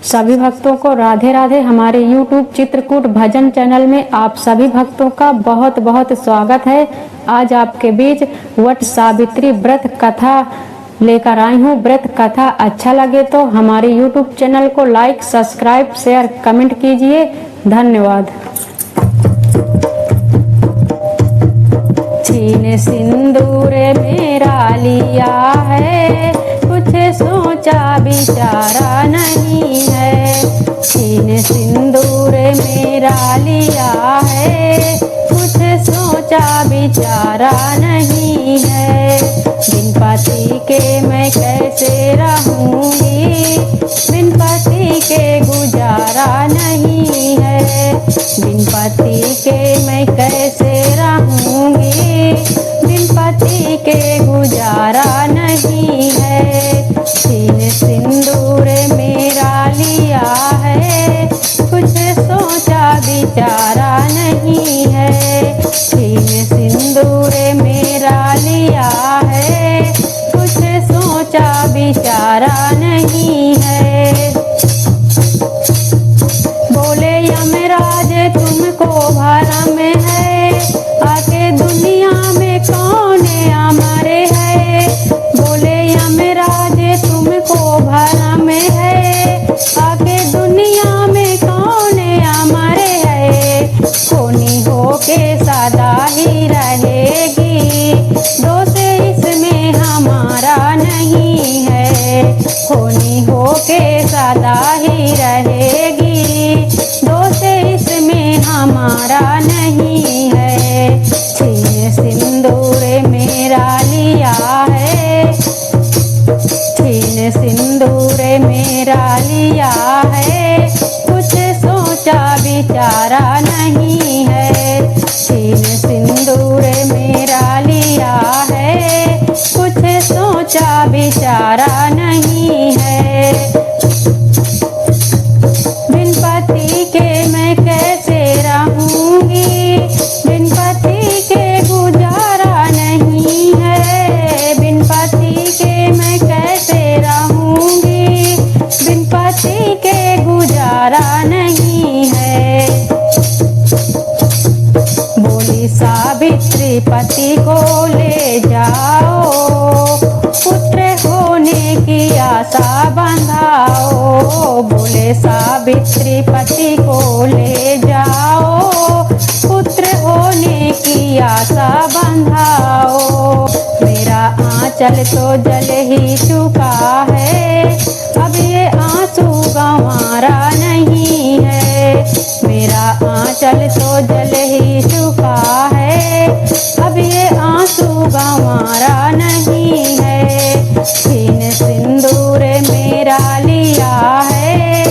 सभी भक्तों को राधे राधे। हमारे YouTube चित्रकूट भजन चैनल में आप सभी भक्तों का बहुत बहुत स्वागत है। आज आपके बीच वट सावित्री व्रत कथा लेकर आई हूँ। व्रत कथा अच्छा लगे तो हमारे YouTube चैनल को लाइक, सब्सक्राइब, शेयर, कमेंट कीजिए। धन्यवाद। छीन सिंदूर मेरा लिया है, कुछ सोचा विचारा नहीं है। छीन सिंदूर मेरा लिया है, कुछ सोचा विचारा नहीं है। बिन पति के मैं कैसे रहूंगी, बिन पति के गुजारा नहीं है। बिन पति के मैं कैसे रहूंगी, बिन पति के गुजारा नहीं है। छीन सिंदूर मेरा लिया है, कुछ सोचा विचारा नहीं है। छीन सिंदूर मेरा लिया है, कुछ सोचा विचारा नहीं है। बोले यमराज तुमको भरम है, आके दुनिया में कौन अमर है। बोले यमराज तुमको भरम है, आके दुनिया में कौन अमर है। खोनी होके सदा ही रहेगी, दोष इसमें हमारा नहीं है। खोनी होके सदा ही रहेगी, दोष इसमें हमारा नहीं है। छीन सिंदूर मेरा लिया है, छीन सिंदूर मेरा लिया है, कुछ सोचा विचारा नहीं है। छीन सिंदूर मेरा लिया है, कुछ सोचा विचारा नहीं है। बिन पति के मैं कैसे रहूंगी, बिन पति के गुजारा नहीं है। बिन पति के मैं कैसे रहूंगी, बिन पति के गुजारा नहीं है। बोली सावित्री पति को ले जाओ, पुत्र होने की आशा बंधाओ। बोले सावित्री पति को ले जाओ, पुत्र होने की आशा बंधाओ। मेरा आंचल तो जल ही चुका है, अब ये आंसू गंवारा नहीं है। मेरा आंचल तो जल ही चुका है, अब ये आंसू गंवारा नहीं है। छीन सिंदूर मेरा लिया है,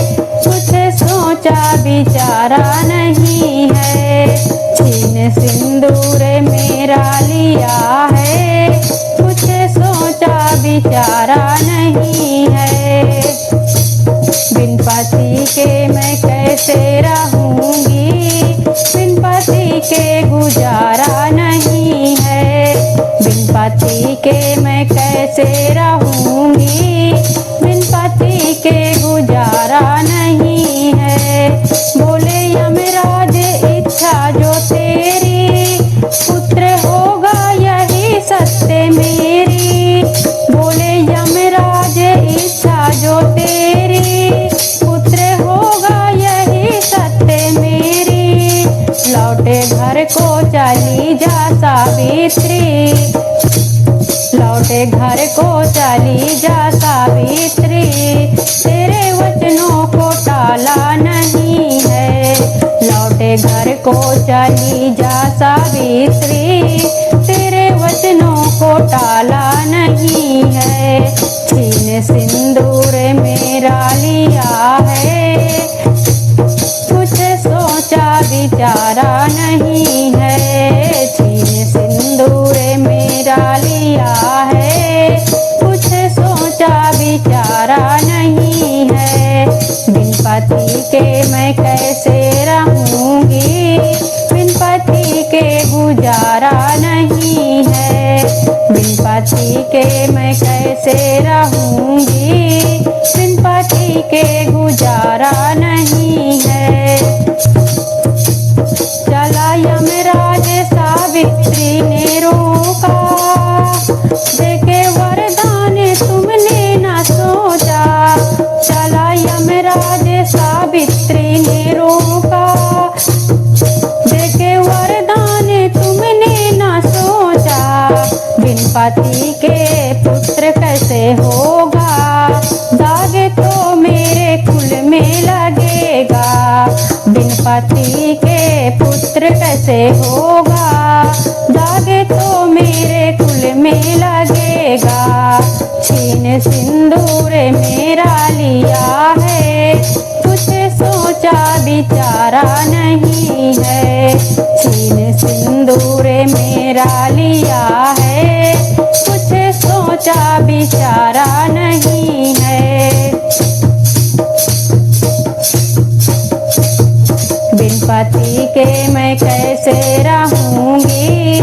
कुछ सोचा विचारा नहीं है। छीन सिंदूर मेरा लिया है, कुछ सोचा विचारा नहीं है। बिन पति के मैं कैसे रहूंगी, बिन पति के गुजारा नहीं है। बिन पति के मैं कैसे रहूंगी, बिन पति के गुजारा नहीं है। बोले यमराज इच्छा जो तेरी, पुत्र होगा यही सत्य मेरी। बोले यमराज इच्छा जो तेरी, पुत्र होगा यही सत्य मेरी। लौटे घर को चली जा सावित्री, लौटे घर को चली जा सावित्री। तेरे वचनों को टाला नहीं है। लौटे घर को चली जा सावित्री, तेरे वचनों को टाला नहीं है। छीन सिंदूर मेरा लिया है, कुछ सोचा विचारा नहीं है। छीन सिंदूर मेरा लिया है, कुछ सोचा विचारा नहीं है। बिन पति के मैं कैसे रहूंगी, बिन पति के गुजारा नहीं है। बिन पति के मैं कैसे रहूंगी, बिन पति के गुजारा विचारा नहीं है। चला यमराज सावित्री ने रोका, देके वरदान तुमने न सोचा। चला यमराज सावित्री ने रोका, देके वरदान तुमने न सोचा। बिन पति के पुत्र कैसे होगा, दाग तो मेरे कुल में लगेगा। बिन पति के पुत्र कैसे होगा, दाग तो मेरे कुल में लगेगा। छीन सिंदूर मेरा लिया है, कुछ सोचा विचारा नहीं है। छीन सिंदूर मेरा लिया है, कुछ सोचा विचारा नहीं है। बिन पति के मैं कैसे रहूंगी,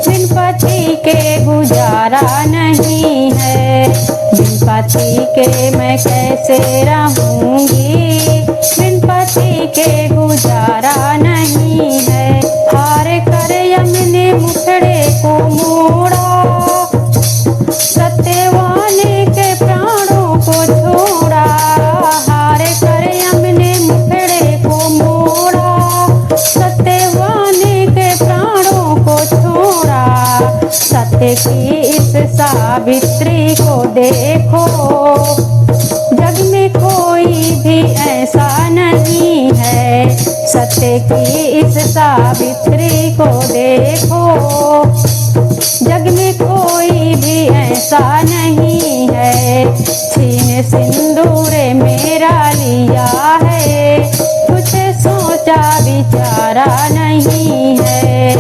बिन पति के गुजारा नहीं है। बिन पति के मैं कैसे रहूंगी, बिन पति के गुजारा नहीं है। हार कर यमने मुखड़े को मोड़ा, सत्यवान के प्राणों को छोड़ा। हार कर यमने मुखड़े को मोड़ा, सत्यवान के प्राणों को छोड़ा। सत्य की इस सावित्री को देखो, जग में कोई भी ऐसा नहीं है। सत्य की इस सावित्री को देखो, जग में कोई भी ऐसा नहीं है। छीन सिंदूर मेरा लिया है, कुछ सोचा विचारा नहीं है।